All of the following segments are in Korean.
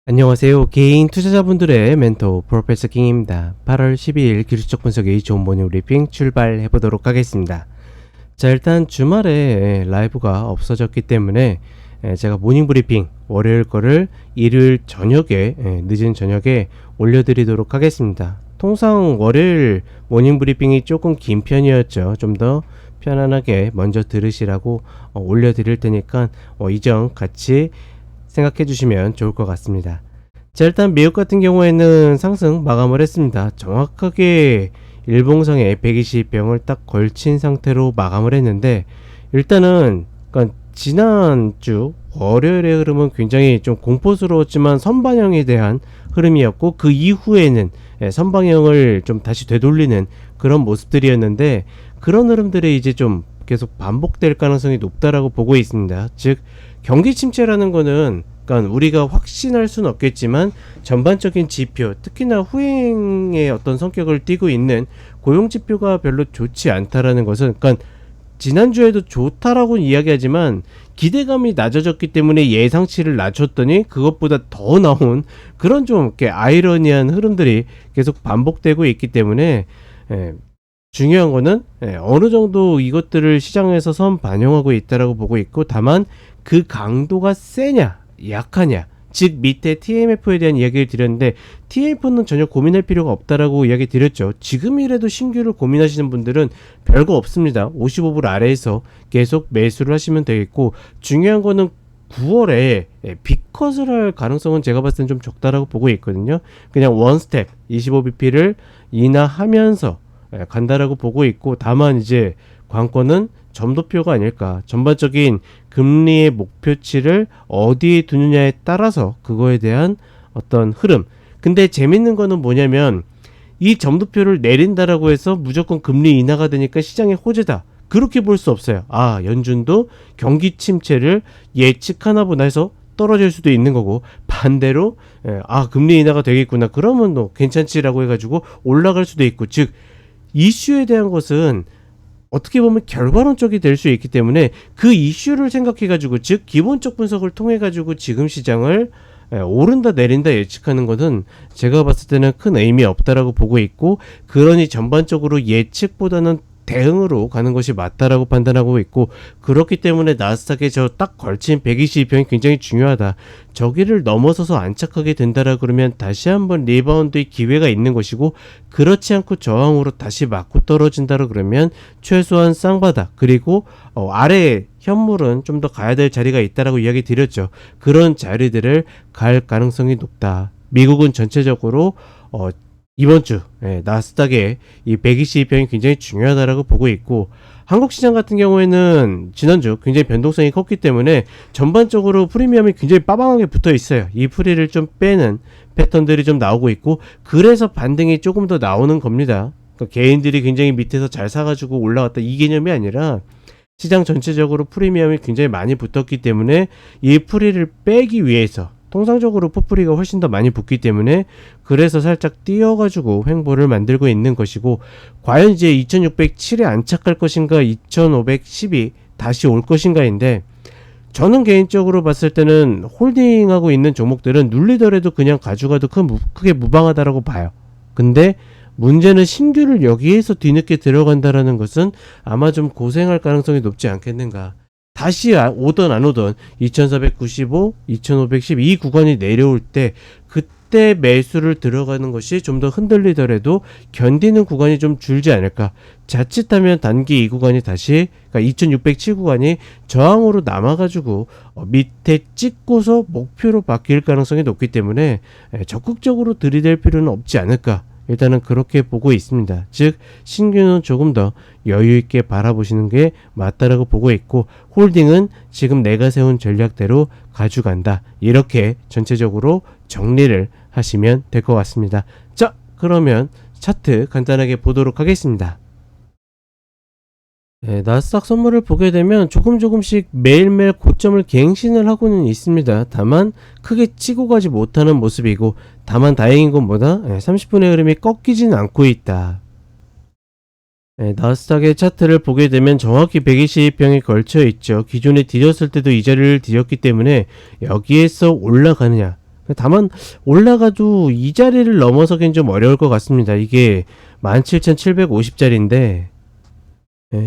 안녕하세요. 개인 투자자분들의 멘토 프로페서 킹입니다. 8월 12일 기술적 분석의 좋은 모닝 브리핑 출발해 보도록 하겠습니다. 자, 일단 주말에 라이브가 없어졌기 때문에 제가 모닝 브리핑 월요일 거를 일요일 저녁에 늦은 저녁에 올려드리도록 하겠습니다. 통상 월요일 모닝 브리핑이 조금 긴 편이었죠. 좀 더 편안하게 먼저 들으시라고 올려드릴 테니까 이 점 같이 생각해 주시면 좋을 것 같습니다. 자, 일단 미국 같은 경우에는 상승 마감을 했습니다. 정확하게 일봉상에 120병을 딱 걸친 상태로 마감을 했는데, 일단은 그러니까 지난주 월요일의 흐름은 굉장히 좀 공포스러웠지만 선반영에 대한 흐름이었고, 그 이후에는 선방형을 좀 다시 되돌리는 그런 모습들이었는데, 그런 흐름들이 이제 좀 계속 반복될 가능성이 높다라고 보고 있습니다. 즉 경기 침체라는 거는 그러니까 우리가 확신할 수는 없겠지만 전반적인 지표, 특히나 후행의 어떤 성격을 띠고 있는 고용 지표가 별로 좋지 않다라는 것은, 그러니까 지난주에도 좋다라고 이야기하지만 기대감이 낮아졌기 때문에 예상치를 낮췄더니 그것보다 더 나온 그런 좀 이렇게 아이러니한 흐름들이 계속 반복되고 있기 때문에 중요한 거는 어느 정도 이것들을 시장에서 선 반영하고 있다라고 보고 있고, 다만 그 강도가 세냐 약하냐, 즉 밑에 TMF에 대한 이야기를 드렸는데 TMF는 전혀 고민할 필요가 없다라고 이야기 드렸죠. 지금이라도 신규를 고민하시는 분들은 별거 없습니다. 55불 아래에서 계속 매수를 하시면 되겠고, 중요한 거는 9월에 빅컷을 할 가능성은 제가 봤을 땐 좀 적다라고 보고 있거든요. 그냥 원스텝 25bp를 인하하면서 간다라고 보고 있고, 다만 이제 관건은 점도표가 아닐까. 전반적인 금리의 목표치를 어디에 두느냐에 따라서 그거에 대한 어떤 흐름. 근데 재밌는 거는 뭐냐면 이 점도표를 내린다라고 해서 무조건 금리 인하가 되니까 시장의 호재다, 그렇게 볼 수 없어요. 아, 연준도 경기 침체를 예측하나 보나 해서 떨어질 수도 있는 거고, 반대로 금리 인하가 되겠구나, 그러면 또 괜찮지라고 해가지고 올라갈 수도 있고, 즉 이슈에 대한 것은 어떻게 보면 결과론적이 될 수 있기 때문에 그 이슈를 생각해가지고, 즉 기본적 분석을 통해가지고 지금 시장을 오른다 내린다 예측하는 것은 제가 봤을 때는 큰 의미 없다라고 보고 있고, 그러니 전반적으로 예측보다는 대응으로 가는 것이 맞다라고 판단하고 있고, 그렇기 때문에 나스닥에 저 딱 걸친 122평이 굉장히 중요하다. 저기를 넘어서서 안착하게 된다라 그러면 다시 한번 리바운드의 기회가 있는 것이고, 그렇지 않고 저항으로 다시 맞고 떨어진다라 그러면 최소한 쌍바닥, 그리고 아래 현물은 좀 더 가야 될 자리가 있다라고 이야기 드렸죠. 그런 자리들을 갈 가능성이 높다. 미국은 전체적으로 이번 주 나스닥의 이 122평이 굉장히 중요하다라고 보고 있고, 한국 시장 같은 경우에는 지난주 굉장히 변동성이 컸기 때문에 전반적으로 프리미엄이 굉장히 빠방하게 붙어 있어요. 이 프리를 좀 빼는 패턴들이 좀 나오고 있고, 그래서 반등이 조금 더 나오는 겁니다. 그러니까 개인들이 굉장히 밑에서 잘 사가지고 올라왔다, 이 개념이 아니라 시장 전체적으로 프리미엄이 굉장히 많이 붙었기 때문에 이 프리를 빼기 위해서, 통상적으로 포프리가 훨씬 더 많이 붙기 때문에 그래서 살짝 띄어가지고 횡보를 만들고 있는 것이고, 과연 이제 2607에 안착할 것인가 2510이 다시 올 것인가인데, 저는 개인적으로 봤을 때는 홀딩하고 있는 종목들은 눌리더라도 그냥 가져가도 크게 무방하다라고 봐요. 근데 문제는 신규를 여기에서 뒤늦게 들어간다라는 것은 아마 좀 고생할 가능성이 높지 않겠는가. 다시 오던 안 오던 2495, 2510 이 구간이 내려올 때 그때 매수를 들어가는 것이 좀 더 흔들리더라도 견디는 구간이 좀 줄지 않을까. 자칫하면 단기 이 구간이 다시, 그러니까 2607 구간이 저항으로 남아가지고 밑에 찍고서 목표로 바뀔 가능성이 높기 때문에 적극적으로 들이댈 필요는 없지 않을까. 일단은 그렇게 보고 있습니다. 즉 신규는 조금 더 여유있게 바라보시는 게 맞다라고 보고 있고, 홀딩은 지금 내가 세운 전략대로 가져간다, 이렇게 전체적으로 정리를 하시면 될 것 같습니다. 자, 그러면 차트 간단하게 보도록 하겠습니다. 나스닥 선물을 보게 되면 조금씩 매일매일 고점을 갱신을 하고는 있습니다. 다만 크게 치고 가지 못하는 모습이고, 다만 다행인 건 뭐다? 30분의 흐름이 꺾이진 않고 있다. 나스닥의 차트를 보게 되면 정확히 120평에 걸쳐 있죠. 기존에 뒤졌을 때도 이 자리를 뒤졌기 때문에 여기에서 올라가느냐, 다만 올라가도 이 자리를 넘어서긴 좀 어려울 것 같습니다. 이게 17,750짜리인데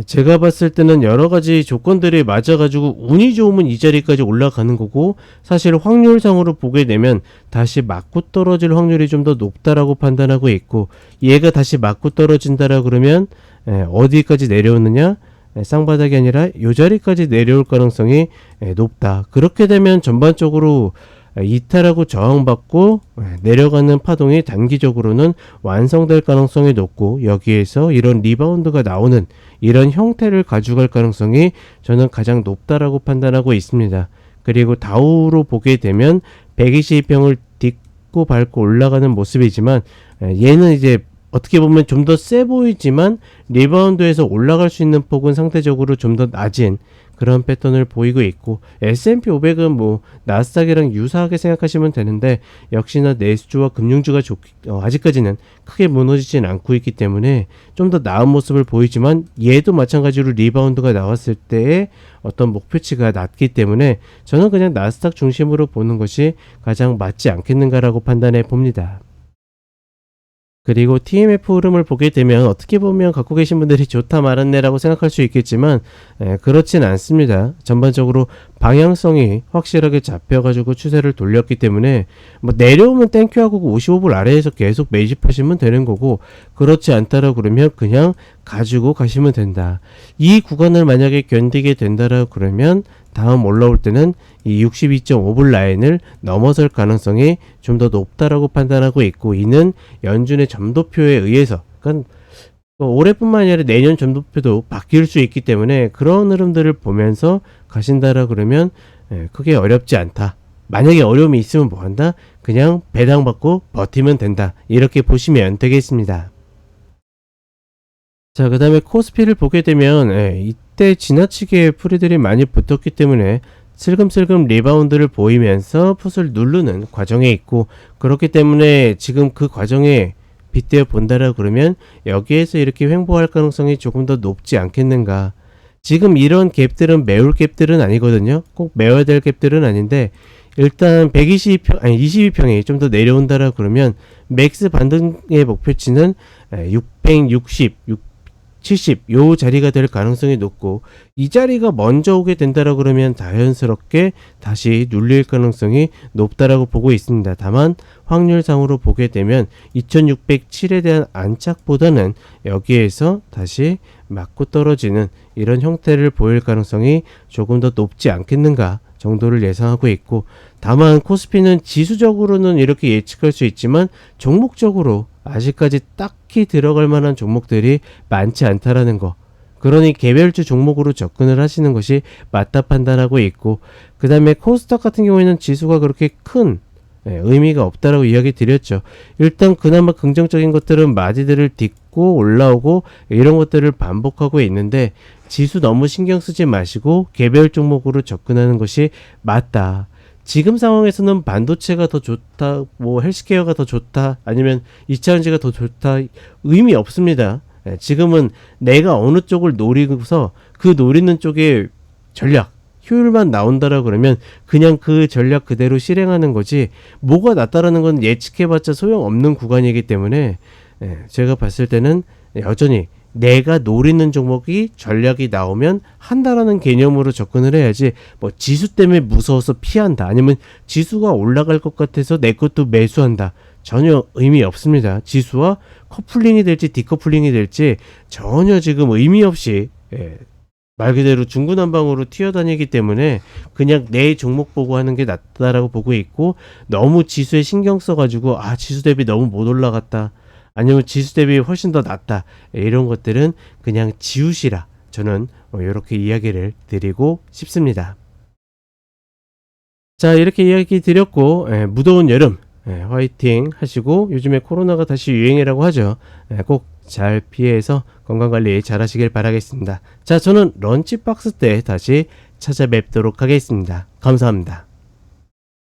제가 봤을 때는 여러 가지 조건들이 맞아가지고 운이 좋으면 이 자리까지 올라가는 거고, 사실 확률상으로 보게 되면 다시 맞고 떨어질 확률이 좀 더 높다라고 판단하고 있고, 얘가 다시 맞고 떨어진다라 그러면 어디까지 내려오느냐, 쌍바닥이 아니라 이 자리까지 내려올 가능성이 높다. 그렇게 되면 전반적으로 이탈하고 저항받고 내려가는 파동이 단기적으로는 완성될 가능성이 높고, 여기에서 이런 리바운드가 나오는 이런 형태를 가져갈 가능성이 저는 가장 높다라고 판단하고 있습니다. 그리고 다우로 보게 되면 122평을 딛고 밟고 올라가는 모습이지만, 얘는 이제 어떻게 보면 좀 더 세 보이지만 리바운드에서 올라갈 수 있는 폭은 상대적으로 좀 더 낮은 그런 패턴을 보이고 있고, S&P 500은 뭐 나스닥이랑 유사하게 생각하시면 되는데, 역시나 내수주와 금융주가 아직까지는 크게 무너지진 않고 있기 때문에 좀 더 나은 모습을 보이지만, 얘도 마찬가지로 리바운드가 나왔을 때의 어떤 목표치가 낮기 때문에 저는 그냥 나스닥 중심으로 보는 것이 가장 맞지 않겠는가라고 판단해 봅니다. 그리고 TMF 흐름을 보게 되면 어떻게 보면 갖고 계신 분들이 좋다 말았네라고 생각할 수 있겠지만, 그렇진 않습니다. 전반적으로 방향성이 확실하게 잡혀가지고 추세를 돌렸기 때문에 뭐 내려오면 땡큐하고 55불 아래에서 계속 매집하시면 되는 거고, 그렇지 않다라 그러면 그냥 가지고 가시면 된다. 이 구간을 만약에 견디게 된다라 그러면 다음 올라올 때는 이 62.5불 라인을 넘어설 가능성이 좀 더 높다라고 판단하고 있고, 이는 연준의 점도표에 의해서, 그러니까 올해뿐만 아니라 내년 점도표도 바뀔 수 있기 때문에 그런 흐름들을 보면서 가신다라 그러면 크게 어렵지 않다. 만약에 어려움이 있으면 뭐 한다? 그냥 배당받고 버티면 된다. 이렇게 보시면 되겠습니다. 자, 그 다음에 코스피를 보게 되면 이때 지나치게 풀이들이 많이 붙었기 때문에 슬금슬금 리바운드를 보이면서 풋을 누르는 과정에 있고, 그렇기 때문에 지금 그 과정에 빗대어 본다라 그러면 여기에서 이렇게 횡보할 가능성이 조금 더 높지 않겠는가. 지금 이런 갭들은 메울 갭들은 아니거든요. 꼭 메워야 될 갭들은 아닌데, 일단 122평 아니 22평이 좀 더 내려온다라 그러면 맥스 반등의 목표치는 660, 70 요 자리가 될 가능성이 높고, 이 자리가 먼저 오게 된다라 그러면 자연스럽게 다시 눌릴 가능성이 높다라고 보고 있습니다. 다만 확률상으로 보게 되면 2607에 대한 안착보다는 여기에서 다시 맞고 떨어지는 이런 형태를 보일 가능성이 조금 더 높지 않겠는가 정도를 예상하고 있고, 다만 코스피는 지수적으로는 이렇게 예측할 수 있지만 종목적으로 아직까지 딱히 들어갈 만한 종목들이 많지 않다라는 거, 그러니 개별주 종목으로 접근을 하시는 것이 맞다 판단하고 있고, 그 다음에 코스닥 같은 경우에는 지수가 그렇게 큰 의미가 없다라고 이야기 드렸죠. 일단 그나마 긍정적인 것들은 마디들을 딛고 올라오고 이런 것들을 반복하고 있는데, 지수 너무 신경 쓰지 마시고 개별 종목으로 접근하는 것이 맞다. 지금 상황에서는 반도체가 더 좋다, 뭐 헬스케어가 더 좋다, 아니면 2차전지가 더 좋다, 의미 없습니다. 지금은 내가 어느 쪽을 노리고서 그 노리는 쪽에 전략, 효율만 나온다라 그러면 그냥 그 전략 그대로 실행하는 거지, 뭐가 낫다라는 건 예측해봤자 소용없는 구간이기 때문에 제가 봤을 때는 여전히 내가 노리는 종목이 전략이 나오면 한다라는 개념으로 접근을 해야지, 뭐 지수 때문에 무서워서 피한다, 아니면 지수가 올라갈 것 같아서 내 것도 매수한다, 전혀 의미 없습니다. 지수와 커플링이 될지 디커플링이 될지 전혀 지금 의미 없이 말 그대로 중구난방으로 튀어다니기 때문에 그냥 내 종목 보고 하는 게 낫다라고 보고 있고, 너무 지수에 신경 써가지고 지수 대비 너무 못 올라갔다, 아니면 지수 대비 훨씬 더 낫다, 이런 것들은 그냥 지우시라, 저는 이렇게 이야기를 드리고 싶습니다. 자, 이렇게 이야기 드렸고, 무더운 여름 화이팅 하시고, 요즘에 코로나가 다시 유행이라고 하죠. 꼭 잘 피해서 건강관리 잘 하시길 바라겠습니다. 자, 저는 런치박스 때 다시 찾아뵙도록 하겠습니다. 감사합니다.